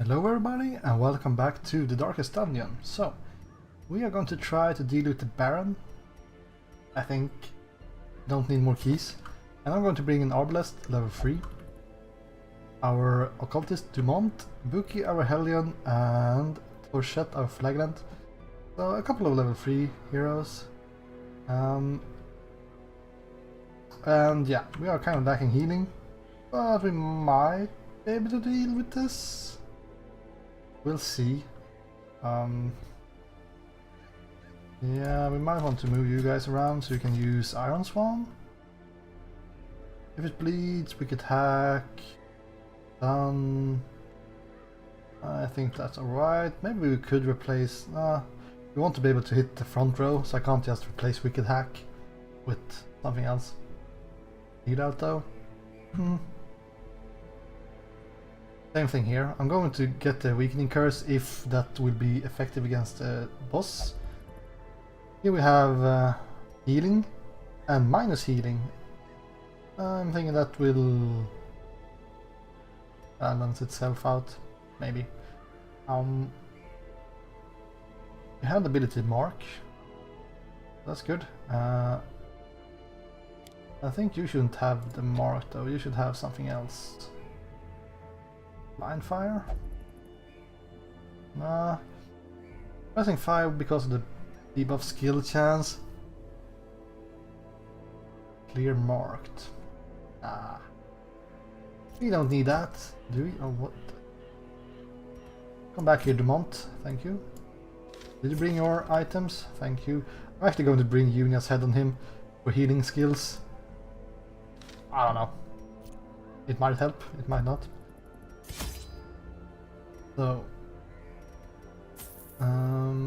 Hello everybody and welcome back to the Darkest Dungeon. So, we are going to try to deal with the Baron. I think don't need more keys. And I'm going to bring in Arbalest, level 3. Our Occultist Dumont, Buki our Hellion, and Torchette our Flagrant. So a couple of level 3 heroes. And yeah, we are kind of lacking healing. But we might be able to deal with this. We'll see. Yeah, we might want to move you guys around so you can use Iron Swan. If it bleeds, we could hack. I think that's alright. Maybe we could replace... we want to be able to hit the front row, so I can't just replace Wicked Hack with something else. Need out though. Same thing here. I'm going to get the Weakening Curse if that will be effective against the boss. Here we have healing and minus healing. I'm thinking that will balance itself out, maybe. You have the ability to mark. That's good. I think you shouldn't have the mark though. You should have something else. Blind fire? Nah. Pressing fire because of the debuff skill chance. Clear marked. Ah. We don't need that, do we? Or what? Come back here, Dumont. Thank you. Did you bring your items? Thank you. I'm actually going to bring Unia's head on him for healing skills. I don't know. It might help, it might not. So,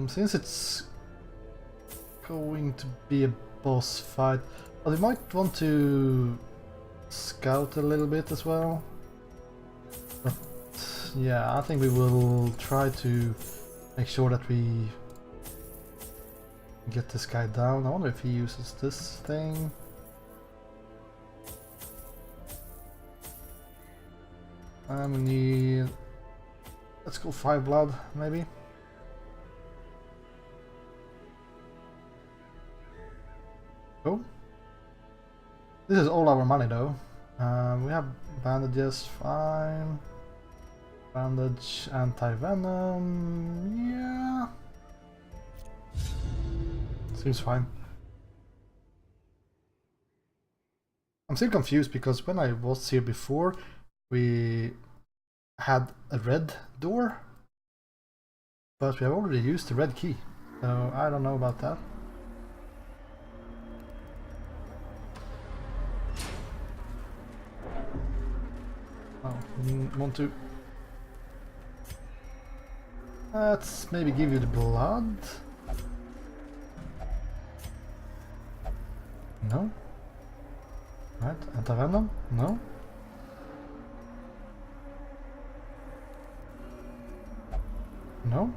since it's going to be a boss fight, but we might want to scout a little bit as well. But yeah, I think we will try to make sure that we get this guy down. I wonder if he uses this thing. And we need... let's go 5 blood, maybe. Oh. This is all our money though. We have bandages, fine. Bandage, anti-venom, yeah. Seems fine. I'm still confused because when I was here before, we had a red door, but we have already used the red key, so I don't know about that. Oh, want to... let's maybe give you the blood. No? Right, anti-venom? No? No?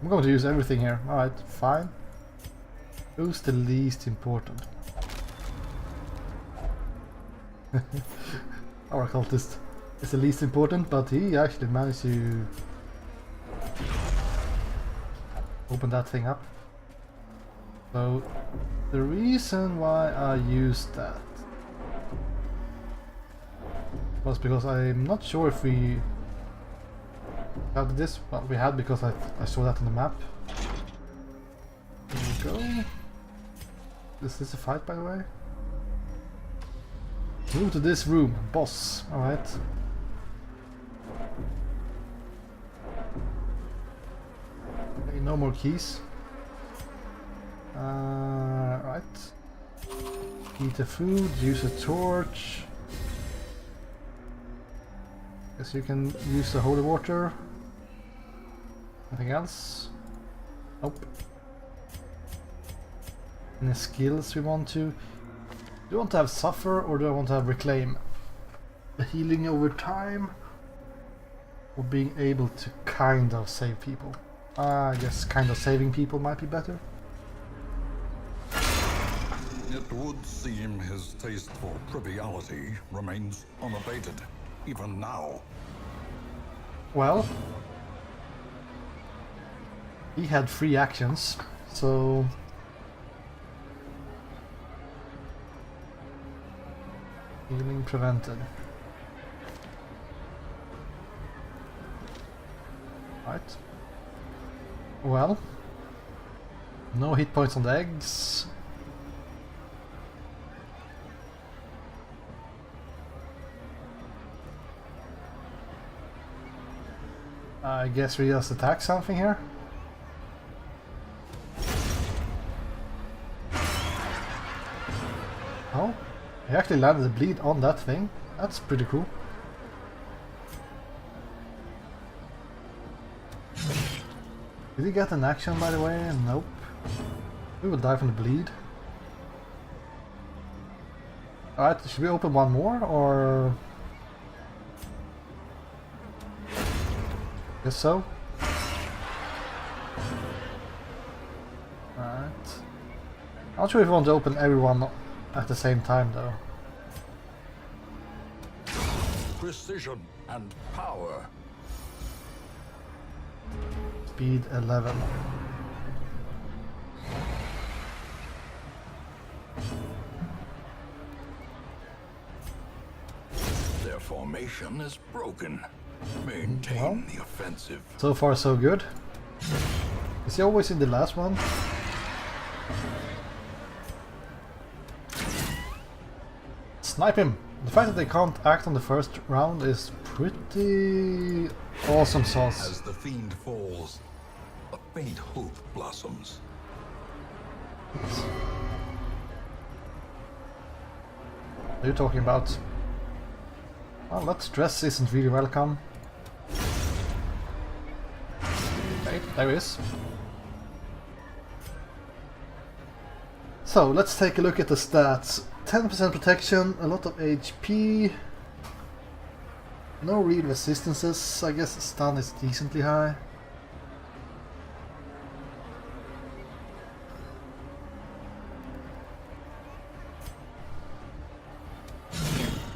I'm going to use everything here. Alright, fine. Who's the least important? Our cultist is the least important, but he actually managed to open that thing up. So, the reason why I used that was because I'm not sure if we had this. Well, we had because I saw that on the map. Here we go. Is this a fight, by the way? Move to this room, boss. Alright. Okay, no more keys. Right. Eat the food, use a torch. Guess you can use the holy water. Nothing else? Nope. Any skills we want to? Do you want to have Suffer or do I want to have Reclaim? The healing over time? Or being able to kind of save people? I guess kind of saving people might be better. It would seem his taste for triviality remains unabated, even now. Well, he had 3 actions, so healing prevented. Right. Well, no hit points on the eggs. I guess we just attack something here. Oh, he actually landed a bleed on that thing. That's pretty cool. Did he get an action, by the way? Nope. We will die from the bleed. Alright, should we open one more, or... Guess so. Alright. I'm not sure if we want to open everyone at the same time, though. Precision and power. Speed 11. Their formation is broken. Maintain the offensive. So far so good. Is he always in the last one? Snipe him! The fact that they can't act on the first round is pretty awesome sauce. As the fiend falls, a faint hope blossoms. What are you talking about? Well, that stress isn't really welcome. Okay, there he is. So, let's take a look at the stats. 10% protection, a lot of HP. No real resistances. I guess stun is decently high.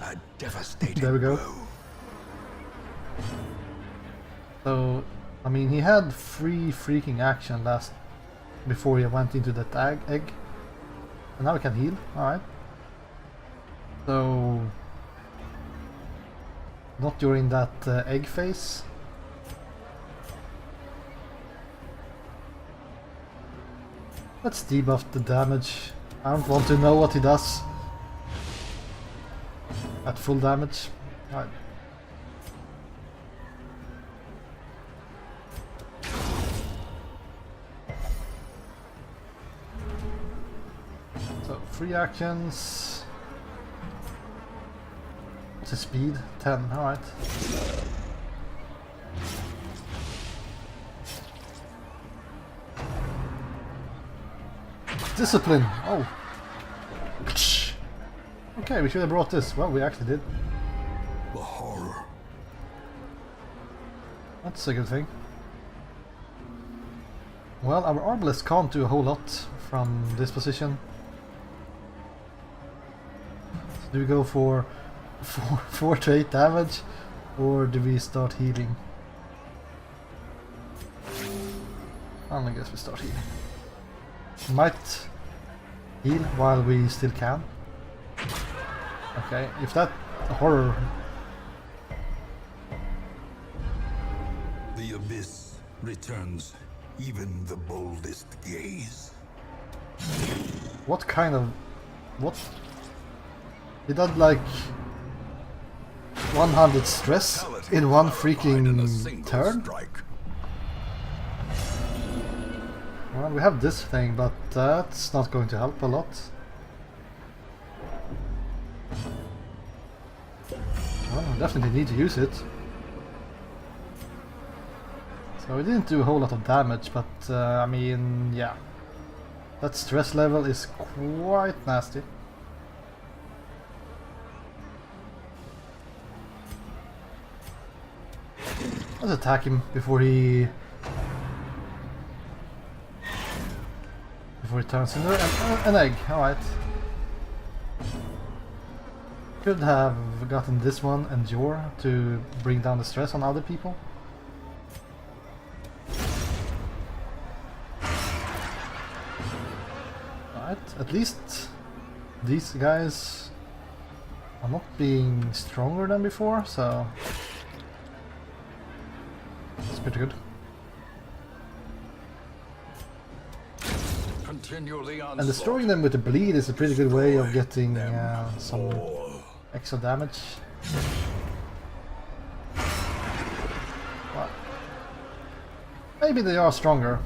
A devastating There we go. blow. So, I mean, he had 3 freaking action last before he went into that egg. And now we can heal. Alright. So, not during that egg phase. Let's debuff the damage. I don't want to know what he does at full damage. Alright. So, 3 actions. What's his speed? 10, alright. Discipline! Oh! Okay, we should have brought this. Well, we actually did. The horror. That's a good thing. Well, our Arbalest can't do a whole lot from this position. So do we go for 4 to 8 damage, or do we start healing? I guess we start healing. Might heal while we still can. Okay, if that horror... The abyss returns even the boldest gaze. What kind of... what? He did like 100 stress in one freaking turn? Strike. Well, we have this thing, but that's not going to help a lot. Well, we definitely need to use it. So we didn't do a whole lot of damage, but I mean, yeah. That stress level is quite nasty. Let's attack him before he turns into an egg. Alright. Could have gotten this one Endure to bring down the stress on other people. Right, at least these guys are not being stronger than before, so that's pretty good. And destroying them with the bleed is a pretty good way of getting some extra damage. Well, maybe they are stronger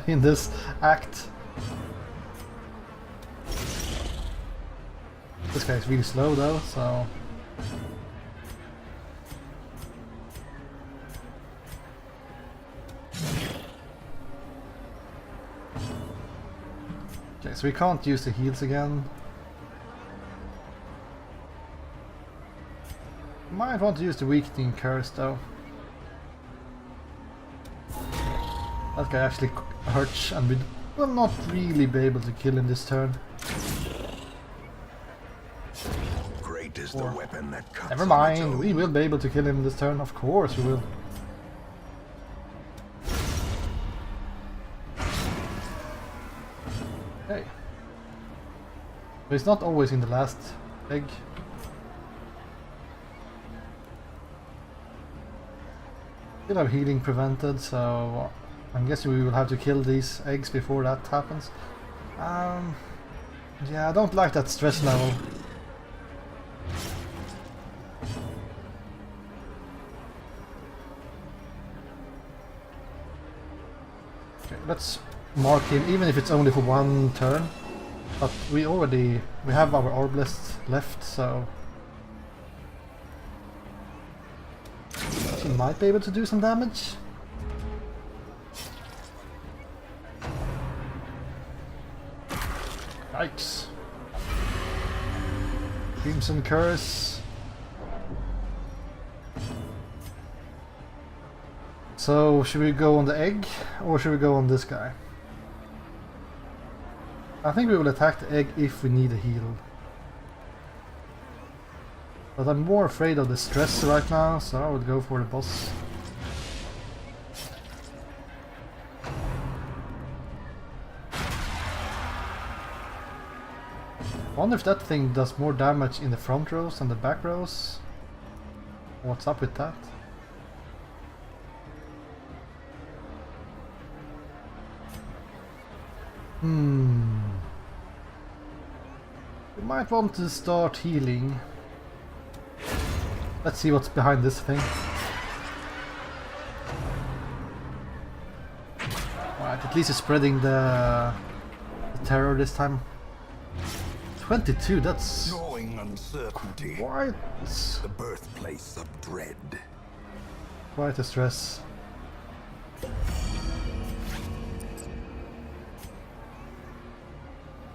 in this act. This guy's really slow though, so... Okay, so we can't use the heals again. Might want to use the weakening curse though. That guy actually hurts and we will not really be able to kill him this turn. Great is the weapon that cuts. Never mind, we will be able to kill him this turn, of course we will. Okay. But it's not always in the last egg. Still have healing prevented, so I'm guessing we will have to kill these eggs before that happens. Yeah, I don't like that stress level. Okay, let's mark him, even if it's only for one turn. But we have our Orblist left, so she might be able to do some damage. Yikes. Crimson Curse. So, should we go on the egg, or should we go on this guy? I think we will attack the egg if we need a heal. But I'm more afraid of the stress right now, so I would go for the boss. I wonder if that thing does more damage in the front rows than the back rows. What's up with that? We might want to start healing. Let's see what's behind this thing. Alright, at least it's spreading the terror this time. 22, that's Gnawing uncertainty. quite, The birthplace of dread. quite a stress.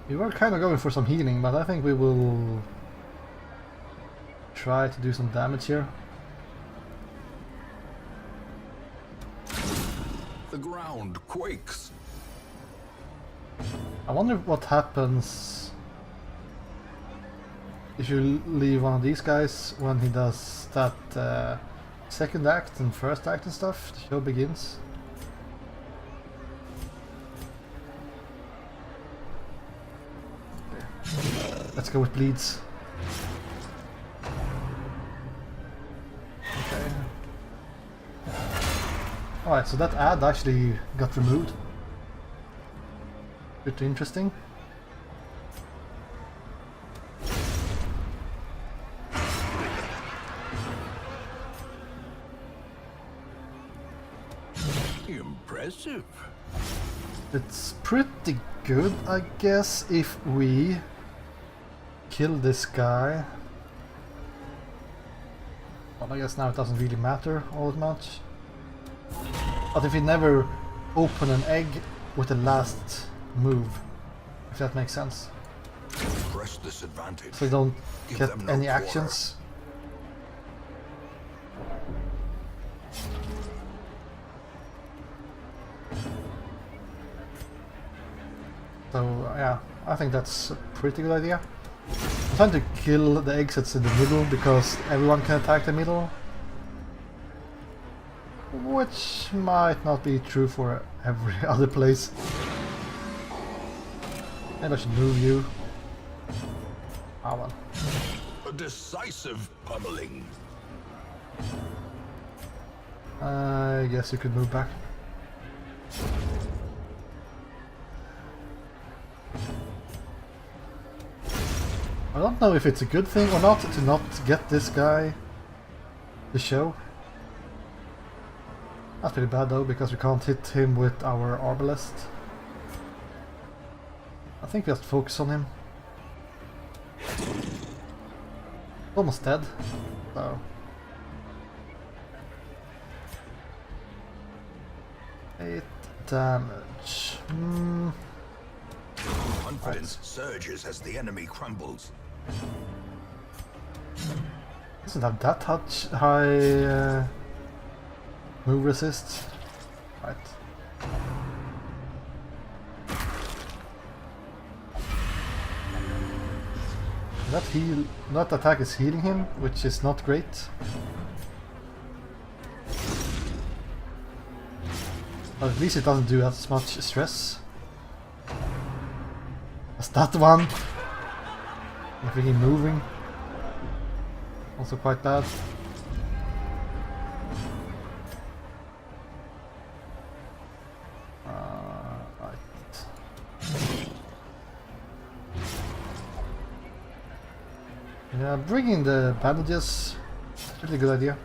We were kind of going for some healing, but I think we will try to do some damage here. The ground quakes. I wonder what happens if you leave one of these guys when he does that second act and first act and stuff. The show begins. Let's go with bleeds. Okay. Alright, so that ad actually got removed. Pretty interesting. Impressive. It's pretty good, I guess, if we kill this guy. Well, I guess now it doesn't really matter all that much. But if we never open an egg with the last move, if that makes sense. Press this advantage. So we don't Give get them no any quarter. actions. So yeah, I think that's a pretty good idea. I'm trying to kill the eggs that's in the middle because everyone can attack the middle. Which might not be true for every other place. Maybe I should move you. Ah well. A decisive pummeling. I guess you could move back. I don't know if it's a good thing or not to not get this guy to show. That's pretty bad though, because we can't hit him with our arbalest. I think we have to focus on him. Almost dead, so... 8 damage. Confidence surges as the enemy crumbles. Doesn't have that high move resist. Right. That attack is healing him, which is not great. But at least it doesn't do as much stress. As that one. I'm thinking moving. Also quite bad. Right. Yeah, bringing the bandages is a really good idea.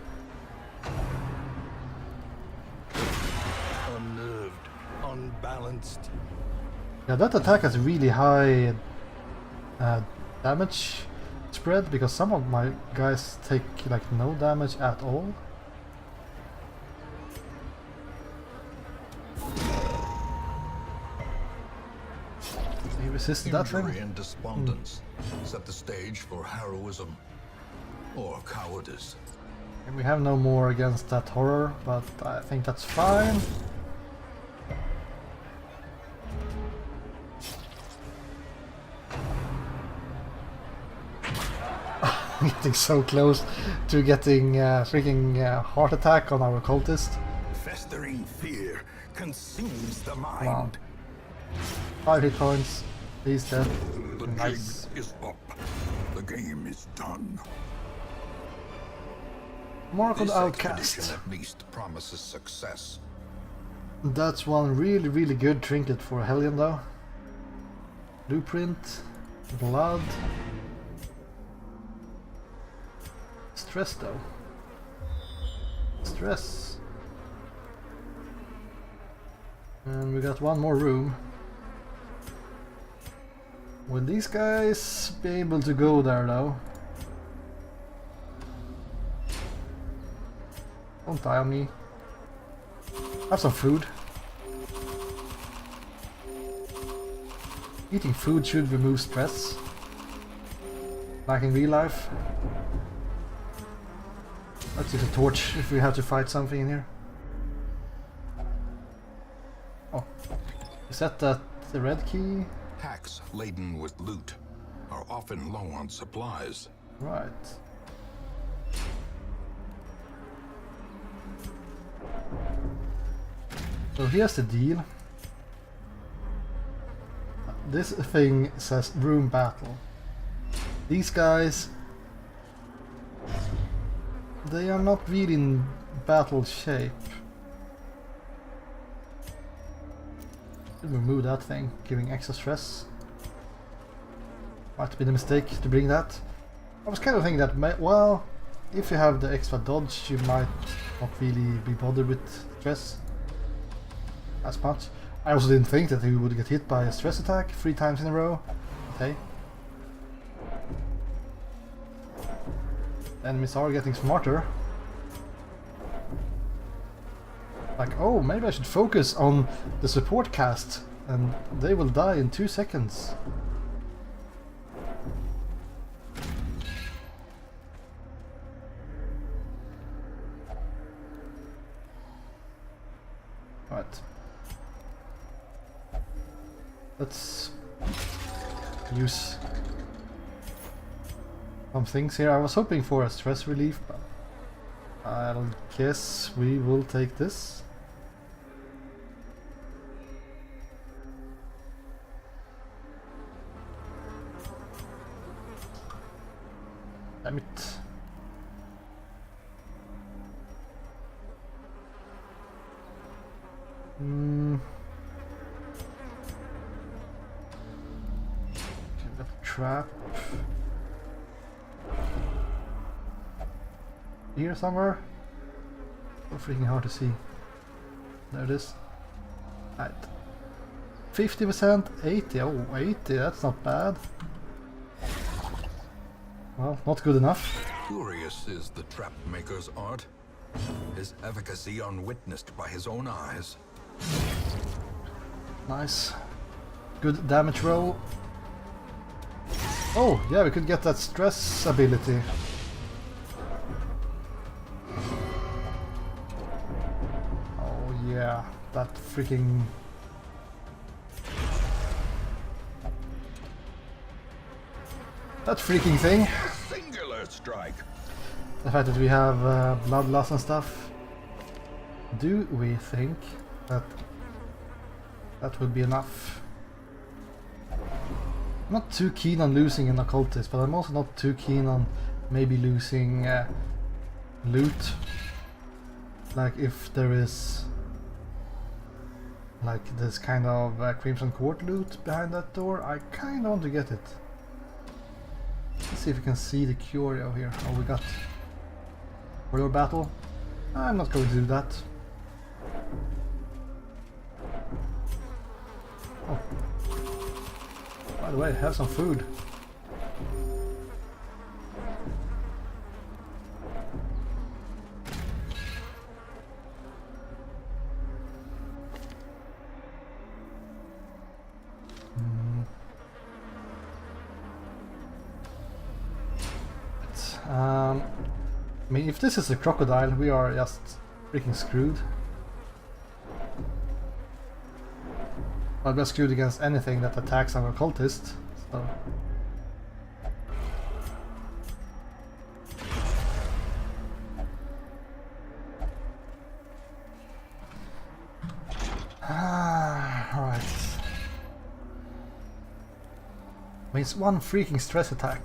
Unnerved, unbalanced. Yeah, that attack has really high damage spread, because some of my guys take like no damage at all. He resisted that thing. Injury and despondence set the stage for heroism or cowardice. And we have no more against that horror, but I think that's fine. Getting so close to getting freaking heart attack on our cultist. Festering fear consumes the Wow. mind. 5 hit points. He's dead. The Nice. jig is up. The game is done. Mark on This the expedition outcast. at least promises success. That's one really good trinket for Hellion though. Blueprint. Blood. Stress though. Stress. And we got one more room. Will these guys be able to go there though? Don't die on me. Have some food. Eating food should remove stress. Like in real life. Let's use a torch if we have to fight something in here. Oh. Is that the red key? Packs laden with loot are often low on supplies. Right. So here's the deal. This thing says room battle. These guys, they are not really in battle shape. Remove that thing, giving extra stress. Might have been a mistake to bring that. I was kind of thinking that, well, if you have the extra dodge, you might not really be bothered with stress as much. I also didn't think that he would get hit by a stress attack 3 times in a row. Okay. Enemies are getting smarter. Like, oh, maybe I should focus on the support cast and they will die in 2 seconds. Right. Let's use some things here. I was hoping for a stress relief, but I guess we will take this. Damn it. Trap here somewhere. So freaking hard to see. There it is. Right. 50%, 80. Oh, 80. That's not bad. Well, not good enough. Curious is the trap maker's art. His efficacy unwitnessed by his own eyes. Nice. Good damage roll. Oh, yeah, we could get that stress ability. Oh, yeah, that freaking... That freaking thing. Singular strike. The fact that we have bloodlust and stuff. Do we think that that would be enough? I'm not too keen on losing an occultist, but I'm also not too keen on maybe losing loot. Like if there is like this kind of Crimson Court loot behind that door, I kind of want to get it. Let's see if we can see the curio here. Oh, we got warrior battle. I'm not going to do that. Oh. By the way, have some food. I mean, if this is a crocodile, we are just freaking screwed. Well, we're screwed against anything that attacks our cultist, so... Alright. I mean, it's one freaking stress attack.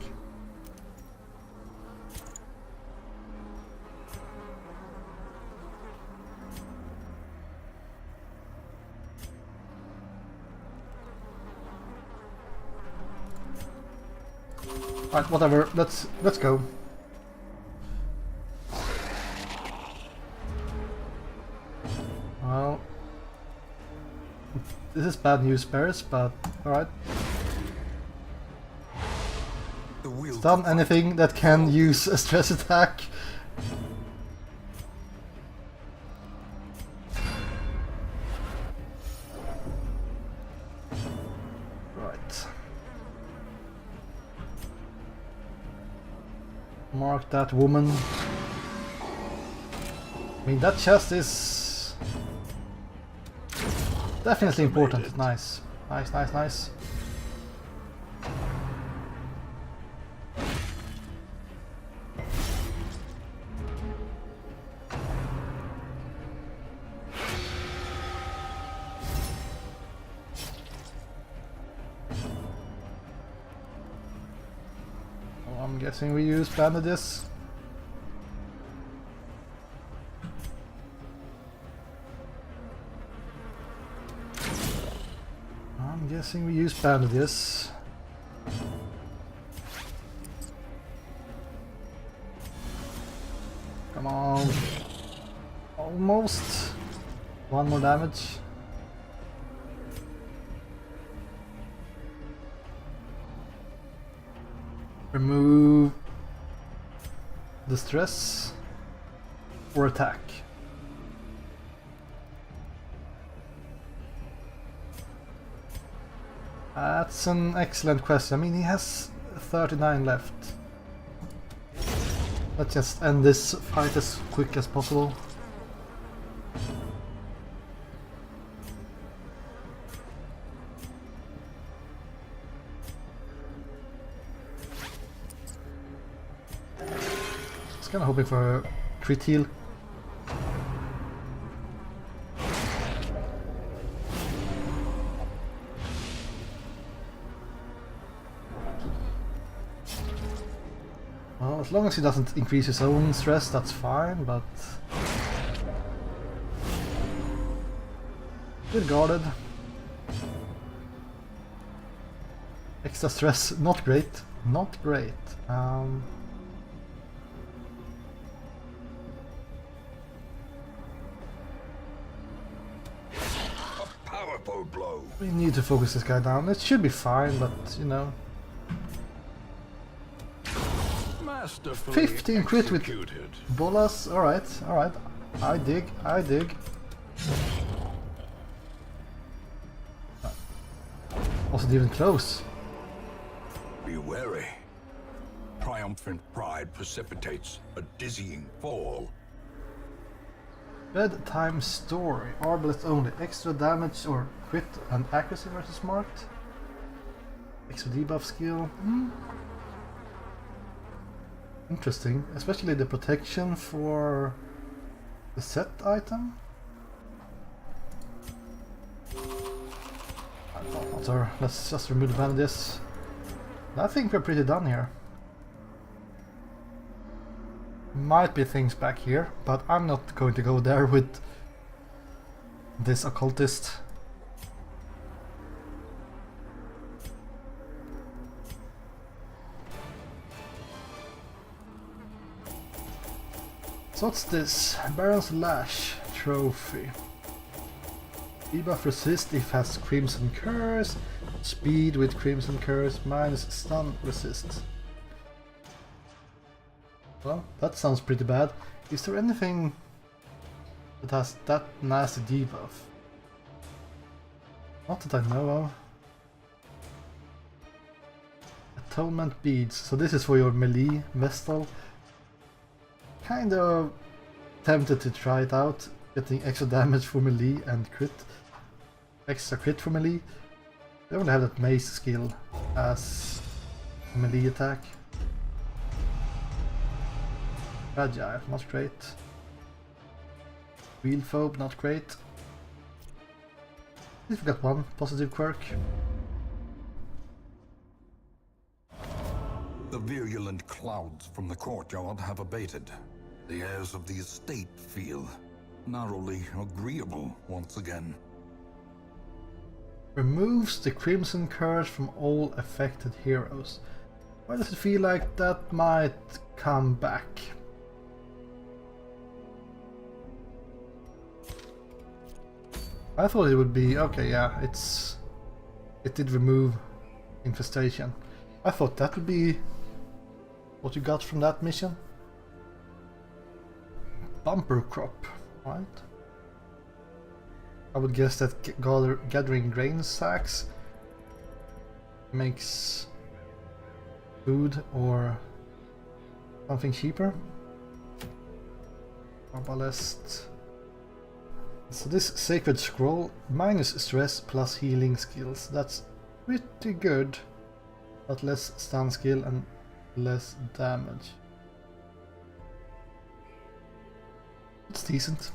Right, whatever. Let's go. Well, this is bad news, bears, but alright. Stun anything that can use a stress attack. Mark that woman. I mean, that chest is definitely important. Nice. Nice, nice, nice. I'm guessing we use bandages. I'm guessing we use bandages. Come on. Almost. One more damage. Remove the stress or attack. That's an excellent question. I mean, he has 39 left. Let's just end this fight as quick as possible. Kind of hoping for a crit heal. Well, as long as he doesn't increase his own stress, that's fine, but... Good guarded. Extra stress, not great. Not great. A powerful blow. We need to focus this guy down. It should be fine, but you know. 15 crit with bolas. Alright, alright. I dig, I dig. Wasn't even close. Be wary. Triumphant pride precipitates a dizzying fall. Bedtime story. Arbalest only. Extra damage or crit and accuracy versus marked. Extra debuff skill. Interesting. Especially the protection for the set item. Let's just remove the bandages. I think we're pretty done here. Might be things back here, but I'm not going to go there with this occultist. So what's this? Baron's Lash trophy. Debuff resist if has Crimson Curse. Speed with Crimson Curse minus stun resist. Well, that sounds pretty bad. Is there anything that has that nasty debuff? Not that I know of. Atonement Beads. So this is for your melee Vestal. Kind of tempted to try it out. Getting extra damage for melee and crit. Extra crit for melee. They only have that mace skill as a melee attack. Fragile, not great. Wheel phobe, not great. We've got one positive quirk. The virulent clouds from the courtyard have abated. The airs of the estate feel narrowly agreeable once again. Removes the Crimson Curse from all affected heroes. Why does it feel like that might come back? I thought it would be okay, yeah, it did remove infestation. I thought that would be what you got from that mission. Bumper crop, right? I would guess that gathering grain sacks makes food or something cheaper. Arbalest. So this Sacred Scroll, minus stress plus healing skills. That's pretty good, but less stun skill and less damage. It's decent.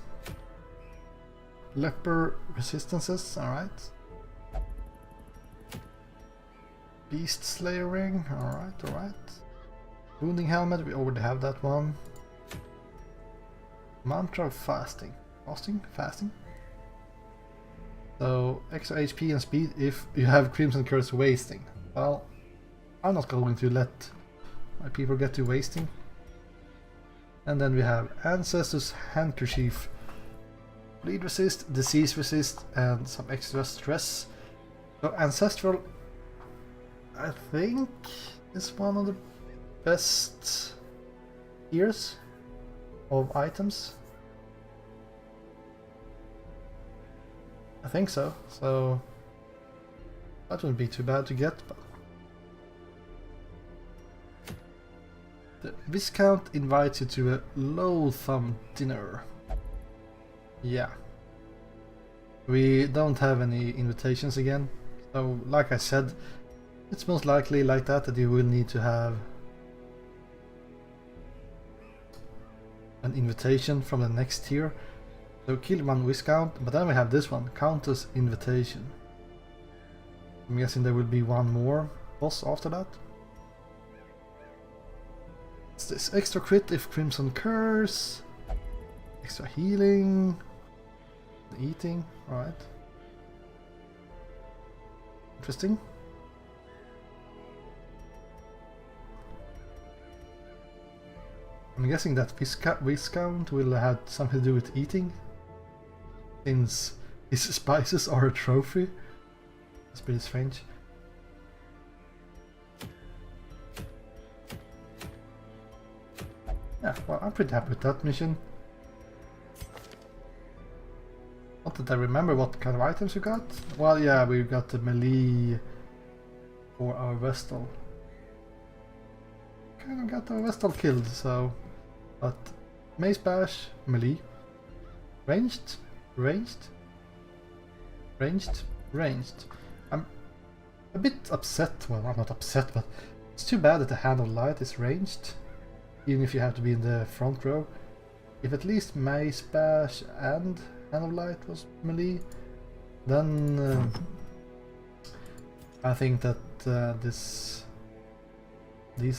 Leper resistances, alright. Beast Slayer ring, alright, alright. Wounding helmet, we already have that one. Mantra of fasting. Fasting. So extra HP and speed if you have Crimson Curse wasting. Well, I'm not going to let my people get to wasting. And then we have Ancestor's Handkerchief. Bleed resist, disease resist, and some extra stress. So Ancestral, I think, is one of the best tiers of items. I think so, so that wouldn't be too bad to get. But the Viscount invites you to a loathsome dinner. Yeah. We don't have any invitations again, so like I said, it's most likely like that you will need to have an invitation from the next tier. So kill one Viscount, but then we have this one, Countess Invitation. I'm guessing there will be one more boss after that. What's this? Extra crit if Crimson Curse. Extra healing. Eating. Alright. Interesting. I'm guessing that Viscount will have something to do with eating, since his spices are a trophy. That's pretty strange. Yeah, well, I'm pretty happy with that mission. Not that I remember what kind of items we got. Well, yeah, we got the melee for our Vestal. Kind of got our Vestal killed, so... But Mace Bash, melee. Ranged, ranged, ranged, ranged. I'm a bit upset, well, I'm not upset, but it's too bad that the Hand of Light is ranged, even if you have to be in the front row. If at least Mace Bash and Hand of Light was melee, then I think that these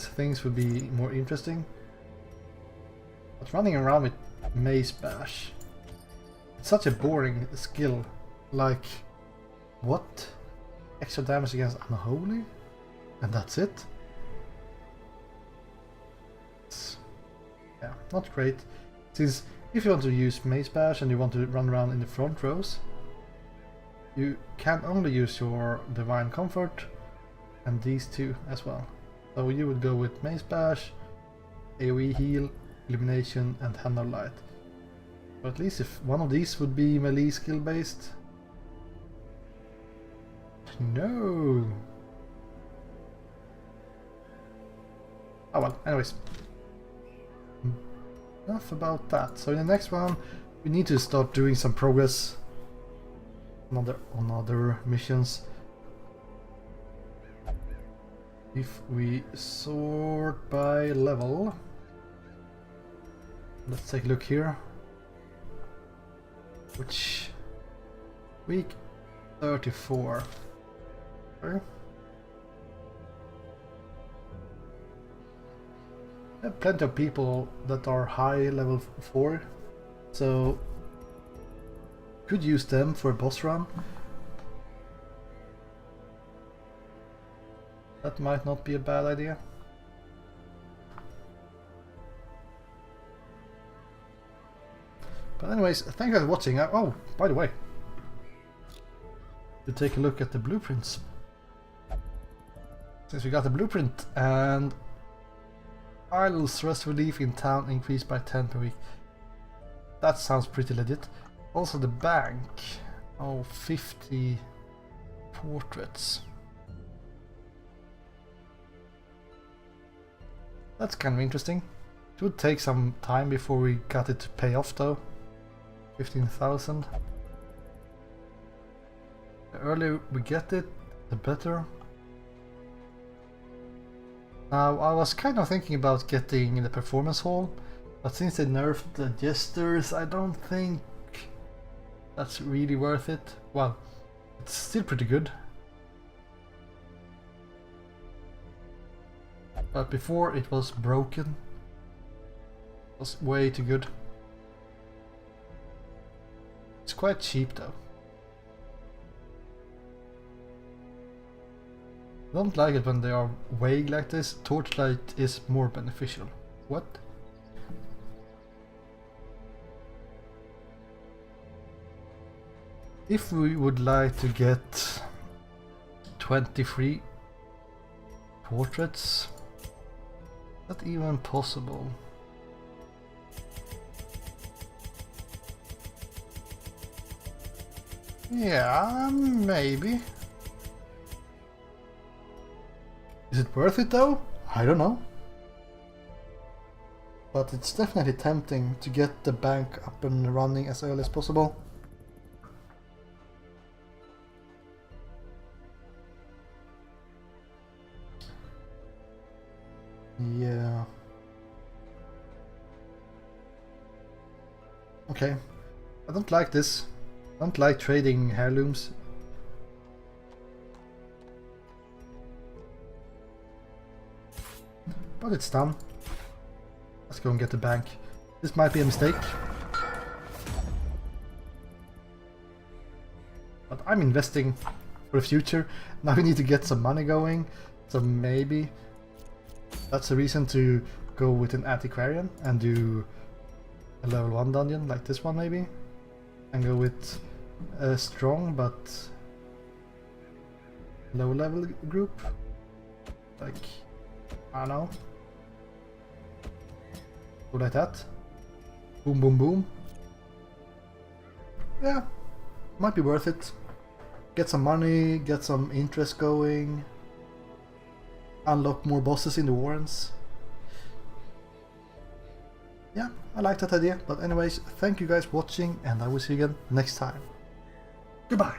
things would be more interesting. But running around with Mace Bash, it's such a boring skill. Like, what? Extra damage against Unholy? And that's it? It's, yeah, not great. Since if you want to use Mace Bash and you want to run around in the front rows, you can only use your Divine Comfort and these two as well. So you would go with Mace Bash, AoE heal, Illumination and Hand of Light. But at least if one of these would be melee skill based. No. Oh well, anyways. Enough about that. So in the next one we need to start doing some progress on other missions. If we sort by level, let's take a look here. Which week 34. Okay. There are plenty of people that are high level 4, so could use them for a boss run. That might not be a bad idea. But anyways, thank you for watching. Oh, by the way, to take a look at the blueprints. Since we got the blueprint, and idle stress relief in town increased by 10 per week. That sounds pretty legit. Also the bank. Oh, 50 portraits. That's kind of interesting. It would take some time before we got it to pay off though. 15,000. The earlier we get it, the better. Now I was kind of thinking about getting the performance hall, but since they nerfed the jesters, I don't think that's really worth it. Well, it's still pretty good. But before it was broken. It was way too good. It's quite cheap though. I don't like it when they are vague like this. Torchlight is more beneficial. What? If we would like to get 23 portraits, not even possible. Yeah, maybe. Is it worth it though? I don't know. But it's definitely tempting to get the bank up and running as early as possible. Yeah. Okay. I don't like this. I don't like trading heirlooms. But it's done. Let's go and get the bank. This might be a mistake. But I'm investing for the future. Now we need to get some money going. So maybe that's a reason to go with an antiquarian and do a level 1 dungeon like this one maybe. And go with a strong but low level group. Like, I don't know. Go like that. Boom, boom, boom. Yeah, might be worth it. Get some money, get some interest going. Unlock more bosses in the warrens. Yeah, I like that idea. But anyways, thank you guys for watching and I will see you again next time. Goodbye.